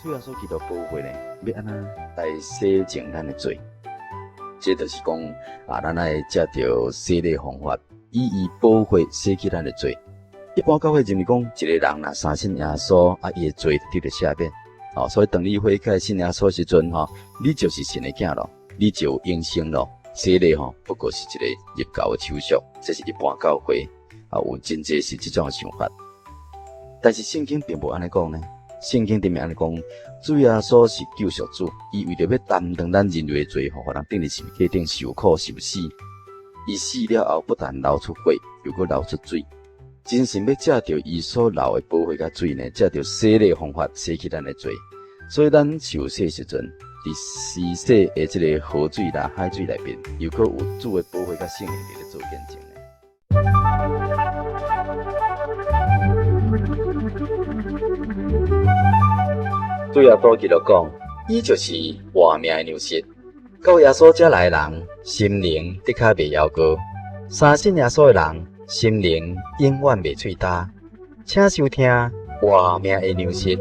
主要所基督保会呢，要安怎来洗净咱的罪？这就是讲咱爱借着洗礼方法，以保会洗去咱的罪。一般教会认为讲，一个人若相信耶稣，伊的罪就得赦免。所以当你悔改信耶稣时阵，你就是神的囝咯，你就永生咯。洗礼不过是一个入教的手续，这是一般教会有真侪是这种的想法。但是圣经并无安尼讲呢。圣经里面安尼讲，主耶稣是救赎主，伊为着要担当咱人类的罪，互人钉伫十字架顶受苦受死。伊死了后，不但流出血，又搁流出水。真神要借着伊所流的宝血甲水呢，借着洗礼方法洗去咱的罪。所以咱受洗时阵，伫施洗的这个河水啦、海水内面，又搁有主的宝血甲圣灵伫咧做见证呢。主耶稣基督讲，伊就是活命的粮食。到耶稣遮来的人，心灵的确袂夭糕；相信耶稣的人，心灵永远袂脆焦。请收听活命的粮食。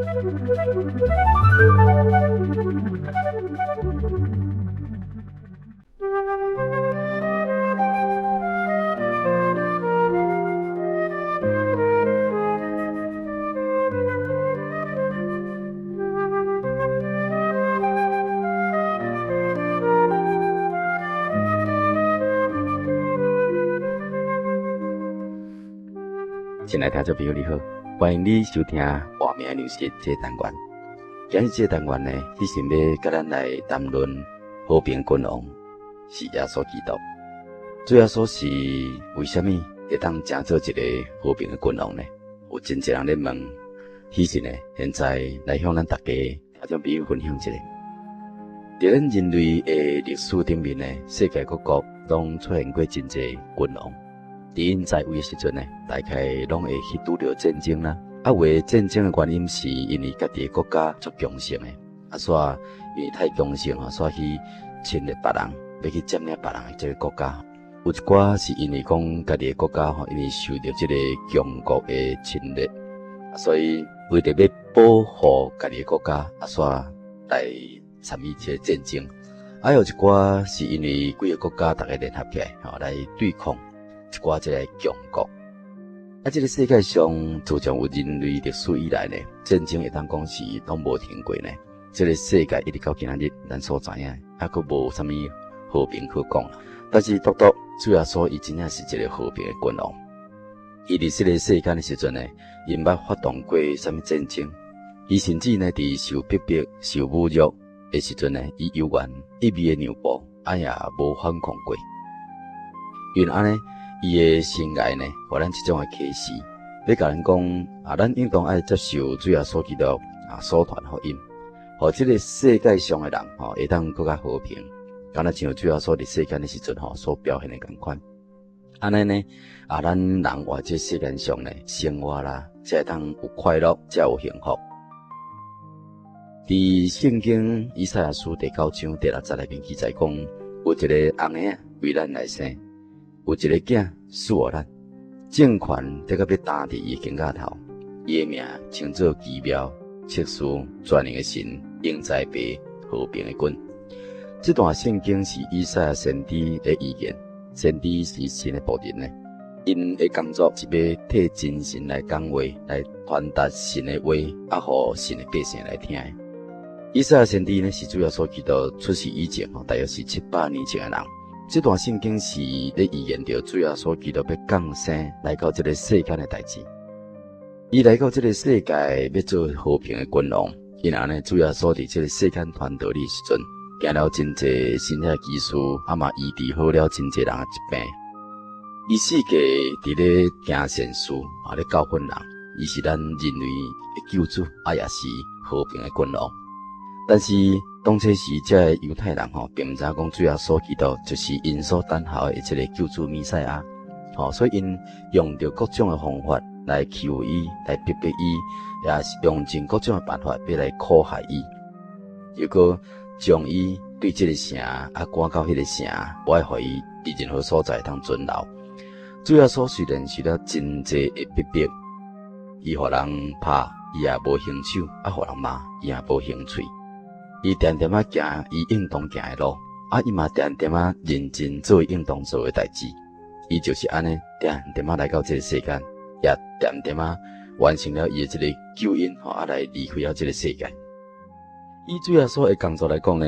亲爱的听众朋友你好，欢迎你收听活命的粮食这个单元。今日这个单元呢，是想要甲咱来谈论和平君王是耶稣基督。主耶稣是为什么会当成做一个和平的君王呢？有真侪人咧问，其实呢，现在来向咱大家听众朋友分享一下。在咱人类的历史顶面呢，世界各国拢出现过真侪君王。伫因在位的时阵呢，大概拢会去拄着战争啦。为战争的原因是因为家己的国家足强盛的，所以因为太强盛所以去侵略别人，要去占领别人的这个国家。有一寡是因为讲家己的国家因为受到这个强国的侵略，所以为着要保护家己的国家，所以来参与这个战争。有一寡是因为几个国家大家联合起来，来对抗一寡这个强国。这个世界上自从有人类历史以来呢，战争会当讲是拢无停过呢。这个世界一直到今仔日，咱所知影，佫无啥物和平可讲。但是独主耶稣伊真正是一个和平的君王。伊伫这个世间的时阵呢，伊毋捌发动过啥物战争。伊甚至呢，伫受逼迫、受侮辱的时阵呢，伊犹原一味的让步，也无反抗过。因安尼。伊的生涯呢，互咱这种的启示，要甲咱讲咱应当爱接受主耶稣基督所传福音，互这个世界上的人会当更加和平，敢若像主耶稣伫世间的时阵所表现的同款。安尼呢，咱人活这世间上呢，生活啦，才会当有快乐，才有幸福。伫圣经以赛亚书第9章第60内面记载讲，有一个红仔为咱来生。有一个囝赐予咱，政权得到要担伫伊肩胛头，伊的名称作奇妙、切殊、全能的神、永在爸、和平的君。这段圣经是以赛亚先知的预言，先知是神的仆人呢。因的工作是要替真神来讲话，来传达神的话，互神的百姓来听的。以赛亚先知呢，是主要所基督出世以前，大约是700年前的人。这段圣经是咧预言着主耶稣基督要降生来到这个世间的代志。伊来到这个世界要做和平的君王，因安尼主耶稣伫这个世间传道的时阵，行了真侪新的技术，嘛医治好了真侪人的疾病。伊世界伫咧行善事，咧教训人，伊是咱人类的救主，也是和平的君王。但是当初时，这犹太人并毋知讲主耶稣基督就是因所等候的这个救主弥赛亚，所以因用着各种的方法来欺负伊，来逼迫伊，也是用尽各种的办法要来苦害伊，又搁将伊对这个城赶到迄个城，不爱互伊伫任何所在通存留。主耶稣虽然受了真济的逼迫，伊互人拍，伊也无兴趣，互人骂伊也无兴趣。伊定定啊行伊应当行的路，伊嘛定定啊认真做应当做的代志。伊就是安尼定定啊来到这个世间，也定定啊完成了伊的这个救恩，来离开了这个世界。以主耶稣的工作来讲呢，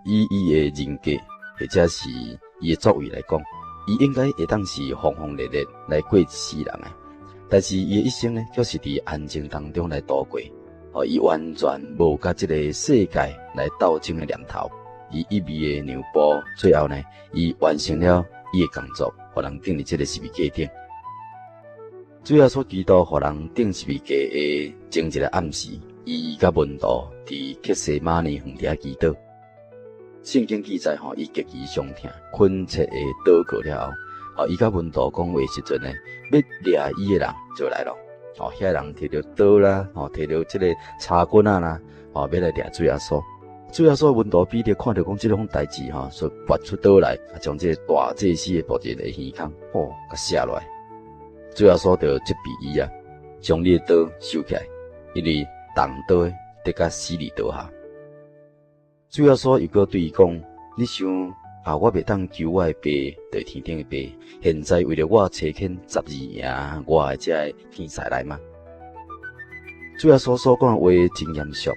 以伊的人格或者是伊的作为来讲，伊应该会当是轰轰烈烈来过一世人的。但是伊的一生呢，却是伫安静当中来度过，伊完全无甲这个世界来斗争的念头。伊一味的让步，最后呢，伊完成了伊的工作，互人钉伫这个十字架顶。主耶稣基督互人钉十字架的前一个暗示，伊甲门徒伫客西马尼园底祈祷。圣经记载伊极其伤痛，恳切的祷告了后，伊甲门徒讲话时阵呢，要掠伊的人就来了。遐人摕着刀啦，摕着这个叉棍啊啦，要来掠主耶稣。主耶稣门徒彼得看到讲这种代志所拔出刀来，将这大祭司的仆人的耳孔，甲卸落来。主耶稣就责备伊将你的刀收起来，因为动刀的得甲死里刀下。主耶稣又搁对伊讲：你想我袂当求我的爸，对天顶的爸，现在为了我找遣12营我的这个天使来吗？主耶稣所讲的话真严肃，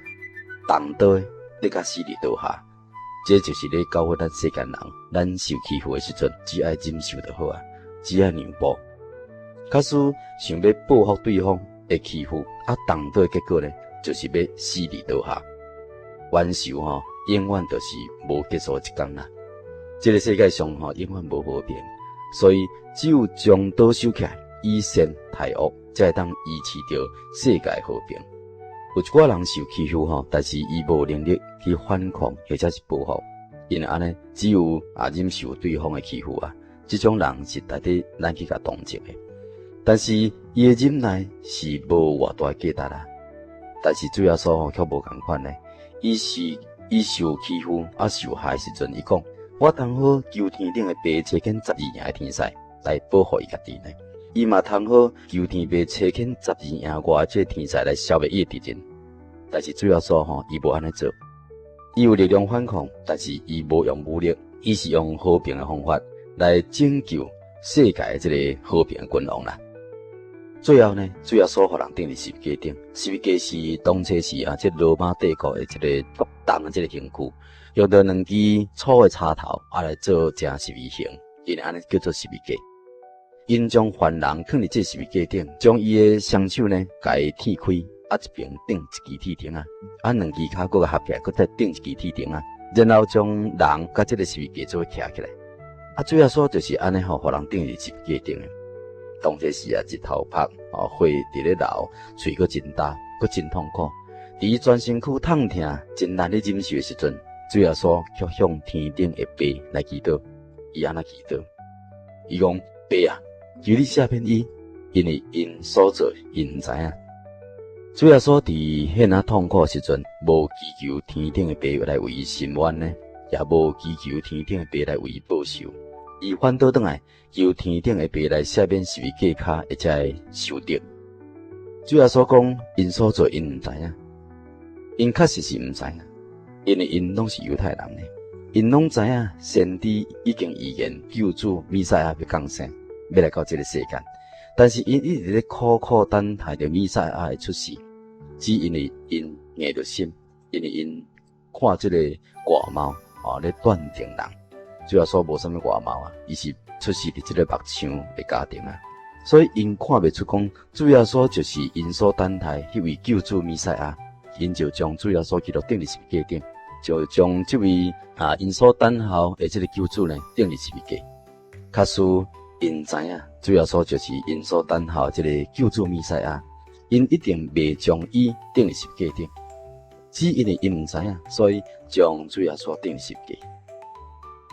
动刀的得甲死里刀下，这就是咧教训咱世间人，咱受欺负的时阵，只爱忍受就好只爱让步。假使想要报复对方的欺负，动刀的结果呢，就是要死里刀下。冤仇永远就是无结束一天啦。这个世界上永远无和平，所以只有将刀收起来，以善待恶，才会当维持着世界和平。有一寡人受欺负但是伊无能力去反抗或者是报复，因为安尼只有忍受对方的欺负这种人是值得咱去甲同情的。但是伊的忍耐是无偌大价值但是主耶稣却无同款呢。伊受欺负受害时阵，伊讲：我通好求天顶的爸找遣12营的天使来保护伊家己呢。伊嘛通好求天爸找遣12营外这天使来消灭伊的敌人。但是主耶稣伊无安尼做，伊有力量反抗，但是伊无用武力，伊是用和平的方法来拯救世界的这个和平的君王啦。最后呢，主耶稣互人钉伫十字架顶，十字架是当初是这罗马帝国的这个独当的这个刑具，用到2支粗的插头来做正十字形，因为安尼叫做十字架。因将犯人放伫这十字架顶，将伊的双手呢，甲伊铁开，一边钉一支铁钉2支脚搁合起来，搁再钉一支铁钉然后将人甲这个十字架做徛起来。主耶稣就是安尼互人钉伫十字架顶的。当这时日头晒，火伫咧流，喙搁真焦，搁真痛苦。伫全身躯痛痛、真难咧忍受的时阵，主耶稣却向天顶的爸来祈祷。伊安那祈祷，伊讲：爸求你赦免伊，因为因所做，因毋知影。主耶稣伫遐痛苦的时阵，无祈求天顶的爸来为伊伸冤呢，也无祈求天顶的爸来为伊报仇。伊反倒转来求天顶的爸来赦免十字架下的这个仇敌。主耶稣讲：因所做，因毋知影。因确实是毋知影，因为因拢是犹太人呢，因拢知影先知已经预言救主弥赛亚要降生，要来到这个世间。但是因一直咧苦苦等待着弥赛亚的出世，只因为因硬着心，因为因看这个外貌咧断定人。主耶稣无啥物外貌伊是出世伫这个目像的家庭所以因看袂出讲主耶稣就是因所等待迄位救主弥赛亚，因就将主耶稣基督钉伫十字架顶，就将这位因所等候的这个救主呢钉伫十字架。假使因知影主耶稣就是因所等候这个救主弥赛亚，因一定袂将伊钉伫十字架顶，只因为因毋知影，所以将主耶稣钉伫十字架。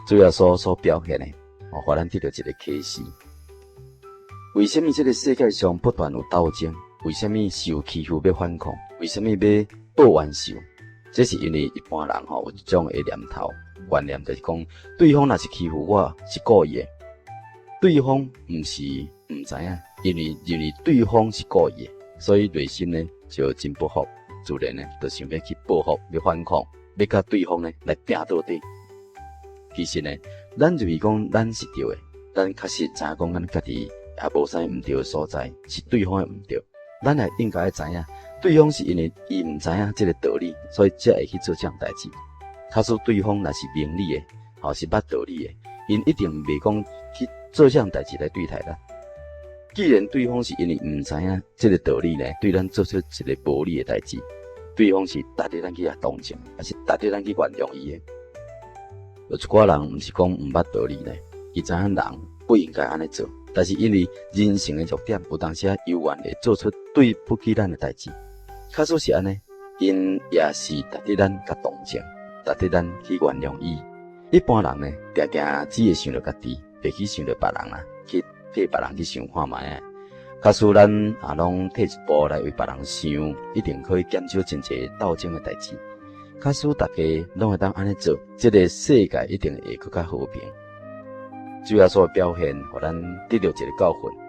主耶稣所表现的，互咱得到一个启示。为什么这个世界上不断有斗争？为什么受欺负要反抗？为什么要报冤仇？这是因为一般人有一种的念头、观念，就是讲对方若是欺负我，是故意的。对方毋是毋知影，因为对方是故意的，所以内心呢就真不服，自然呢就想要去报复、要反抗、要甲对方呢来拼到底。其实呢，咱就是讲咱是对的，咱确实知影讲咱家己也无啥毋对的所在，是对方的毋对，咱也应该要知影，对方是因为伊毋知影这个道理，所以才会去做这样代志。假使对方若是明理的，是捌道理的，因一定袂讲去做这样代志来对待咱。既然对方是因为毋知影这个道理呢，对咱做出一个无理的代志，对方是值得咱去同情，还是值得咱去原谅伊的？有一寡人毋是讲毋捌道理呢，伊知影人不应该安尼做，但是因为人性的弱点，有当时犹原会做出对不起咱的代志。假使是安尼，因也是值得咱甲同情，值得咱去原谅伊。一般人呢，常常只会想到家己，袂去想到别人啦，去替别人去想看卖啊。假使咱拢退一步来为别人想，一定可以减少真侪斗争的代志。假使大家拢会当安尼做，这个世界一定会更加和平。主要所表现，互咱得到一个教训。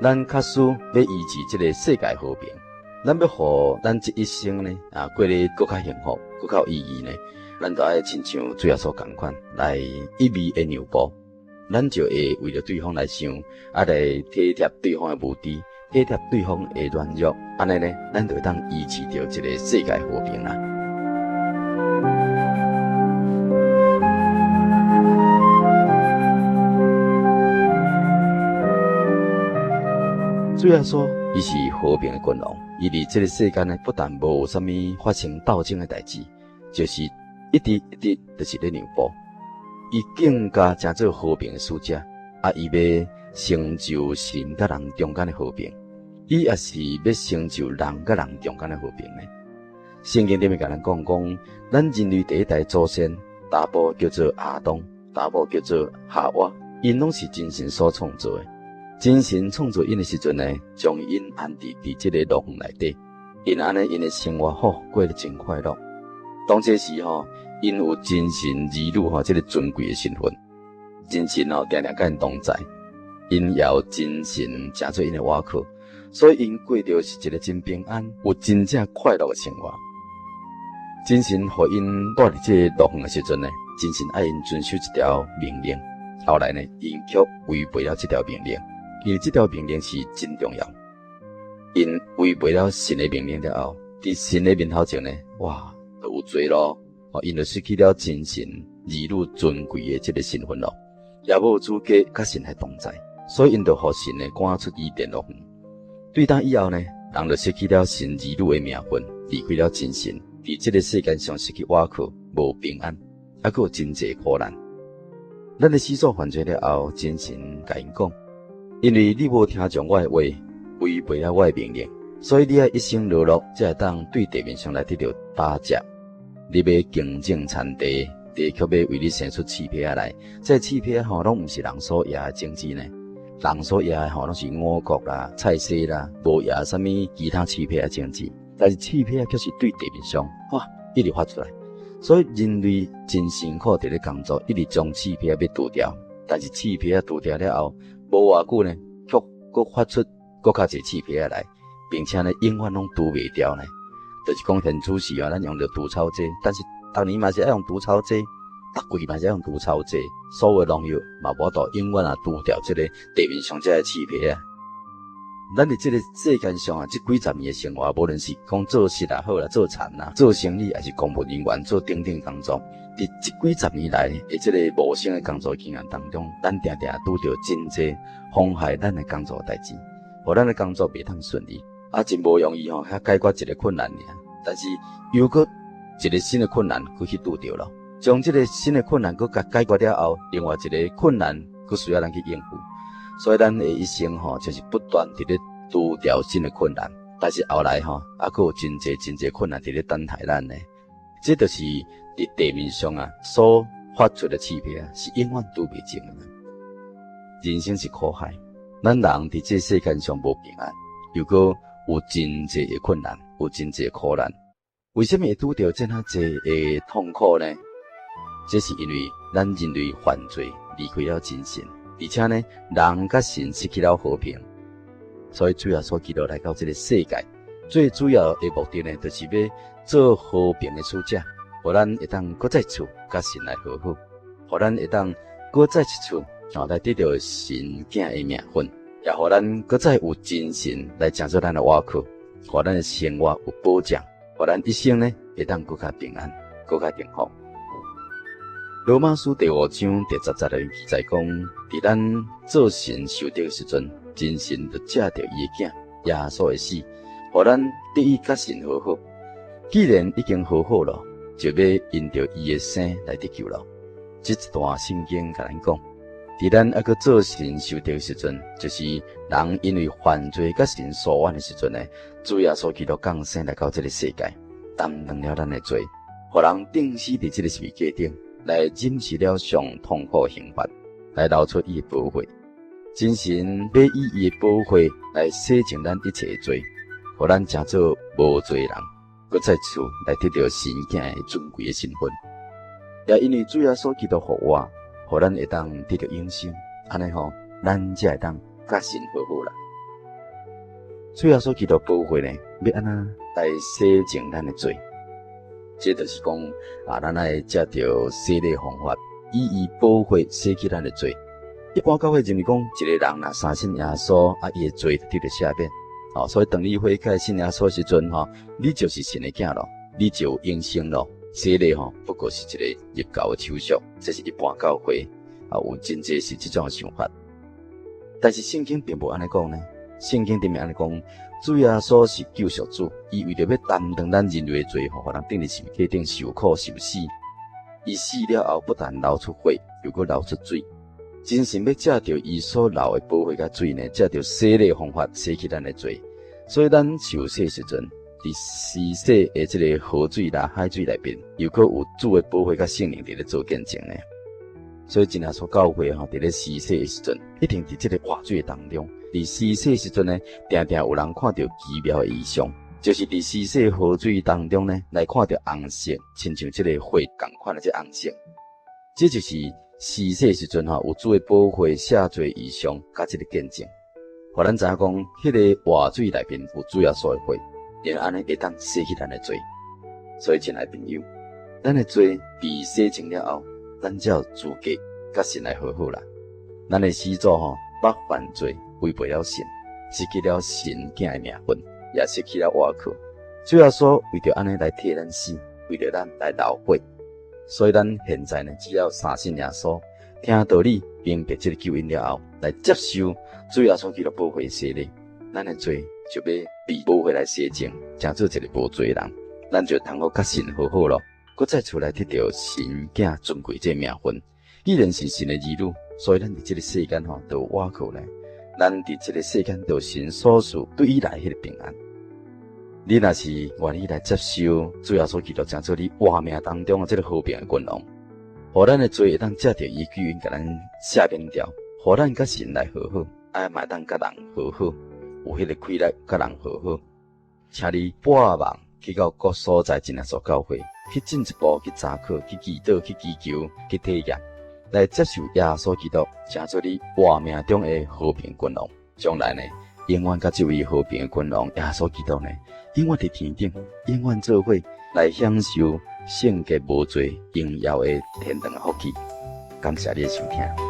咱假使要维持这个世界和平，咱要互咱这一生呢过得更加幸福、更加有意义呢，咱就要亲像主要所同款，来一味的让步，咱就会为了对方来想，来体贴对方的无知，体贴对方的软弱，安尼呢，咱就会当维持着这个世界和平啦。主要说，伊是和平的君王，伊伫这个世间呢，不但无啥物发生斗争的代志，就是一直就是咧让步。伊更加诚做和平的使者，伊要成就神甲人中间的和平，伊也是要成就人甲人中间的和平呢。圣经里面甲咱讲，咱人类第一代祖先，大部叫做亚当，大部叫做夏娃，因拢是真神所创造的。真神创造因的时阵呢，将因安置伫这个乐园内底，因安尼因的生活好，过得真快乐。当这时因有真神儿女这个尊贵的身份，真神常常甲因同在，因也有真神诚做因的瓦靠，所以因过着是一个真平安、有真正快乐的生活。真神互因住伫这个乐园的时阵呢，真神爱因遵守一条命令，后来呢，因却违背了这条命令。因为这条命令是真重要，因违背了神的命令了后，伫神的面头前呢，哇，就有罪咯。因就失去了真神儿女尊贵的这个身份咯，也无资格甲神来同在，所以因就互神呢赶出伊甸乐园。对当以后呢，人就失去了神儿女的名分，离开了真神，伫这个世界上失去瓦靠，无平安，还佫有真济苦难。咱的始祖犯罪了后，真神甲因讲。因为你无听从我的话，违背了我的命令，所以你要一生落落，才会当对地面上来得到巴结。你要竞争产地，地却要为你生出刺皮来。这刺皮拢毋是人所赢的种子呢，人所赢的拢是五谷啦、菜色啦，无赢啥物其他刺皮的种子。但是刺皮却是对地面上一直发出来，所以人类真辛苦伫咧工作，一直将刺皮要除掉。但是刺皮除掉了后，无偌久呢，却佫发出佫较侪刺皮来，并且呢，永远拢除袂掉呢。就是讲现主时咱用着除草剂，但是逐年嘛是爱用除草剂，逐季嘛是爱用除草剂，所有的农药嘛无法度永远除掉这个地面上这个刺皮啊。咱伫这个世间上这几十年的生活，无论是讲做事也好啦，做田啦，做生意，还是公务人员做等等工作，伫这几十年来的这个无声的工作经验当中，咱常常拄着真侪妨害咱的工作代志，互咱的工作袂通顺利，真无容易遐解决一个困难尔。但是又搁一个新的困难佫去拄着咯，将这个新的困难佫解决了后，另外一个困难佫需要咱去应付。所以咱的一生就是不断伫咧拄着新的困难，但是后来佫有真侪困难伫咧等待咱呢。这就是伫地面上所发出的刺皮是永远拄袂净的。人生是苦海，咱人伫这世间上无平安，又搁有真侪的困难，有真侪苦难。为什么会拄着这样侪的痛苦呢？这是因为咱人类犯罪离开了真神。而且呢，人甲神失去了和平，所以主耶稣基督来到这个世界，最主要的目的呢，就是要做和平的使者，互咱会当搁再次甲神来和好，互咱会当搁再一次来得到神囝的名分，也互咱搁再有真神来成做咱的瓦靠，互咱的生活有保障，互咱一生呢会当搁较平安，搁较幸福。罗马书第5章第10节记载讲，伫咱做神受得的时阵，真神就借着伊的囝耶稣的死，互咱得以甲神和好。既然已经和好了，就要因着伊的生来得救了。这一段圣经甲咱讲，伫咱还佫做神受得的时阵，就是人因为犯罪甲神疏远的时阵呢，主耶稣基督降生来到这个世界，担当了咱的罪，互人钉死伫这个十字架顶。来忍受了上痛苦的刑罚，来流出伊的宝血。真神要以伊的宝血来洗净咱一切的罪，互咱成做无罪人，搁再次来得到神囝的尊贵的身份。也因为主耶稣基督互我，互咱会当得到永生，安尼吼，咱才会当甲神和好啦。主耶稣基督宝血呢，要安怎来洗净咱的罪？这就是讲咱来借着洗礼方法，以伊宝血洗去咱的罪。一般教会认为讲，一个人若相信耶稣，伊的罪就得到赦免。所以当你悔改信耶稣时阵，你就是神的囝咯，你就有永生咯。洗礼不过是一个入教的手续，这是一般教会有真济是这种想法。但是圣经并无安尼讲呢，圣经顶面安尼讲。主耶稣是救赎主，伊为着要担当咱人类的罪，互人钉伫十字架顶受苦受死。伊死了后，不但流出血，又搁流出水。真神要借着伊所流的宝血甲水呢，借着洗礼方法洗去咱的罪。所以咱受洗时阵，伫施洗的这个河水啦、海水内面，又搁有主的宝血甲圣灵伫咧做见证呢。所以真耶稣教会伫咧施洗的时阵，一定伫这个活水当中。伫施洗时阵呢，常常有人看到奇妙的异象，就是伫施洗河水当中呢，来看到红色，亲像这个血同款的这红色。这就是施洗时阵有主的宝血赦罪异象，甲这个见证，互咱知影讲，迄个活水内面有主耶稣的血，然后安尼会当洗去咱的罪。所以亲爱朋友，咱的罪被洗净了后，咱才有资格甲神来和好啦。咱的始祖捌犯罪。违背了神，失去了神囝的名分，也失去了瓦靠。主耶稣为着安尼来替咱死，为着咱来流血，所以咱现在呢，只要相信耶稣，听道理，明白这个救恩了后，来接受主耶稣基督宝血洗礼，咱的罪就要被宝血来洗净，成做一个无罪人，咱就通好甲神和好咯。搁再出来得到神囝尊贵这名分。既然是神的儿女，所以咱伫这个世间就有瓦靠呢。咱伫这个世间就神所赐对伊来迄个平安。你若是愿意来接受主耶稣基督成做你活命当中的这个和平的君王，互咱的罪会当借着伊救恩甲咱赦免掉，互咱甲神来和好，嘛当甲人和好，有迄个气力甲人和好。请你半梦去到各所在真耶稣教会，去进一步去查考、去祈祷、去祈求、去体验。来接受耶稣基督，成做你活命中的和平君王。将来呢，永远甲这位和平的君王耶稣基督呢，永远伫天顶，永远做伙来享受圣洁无罪、荣耀的天堂的福气。感谢你的收听。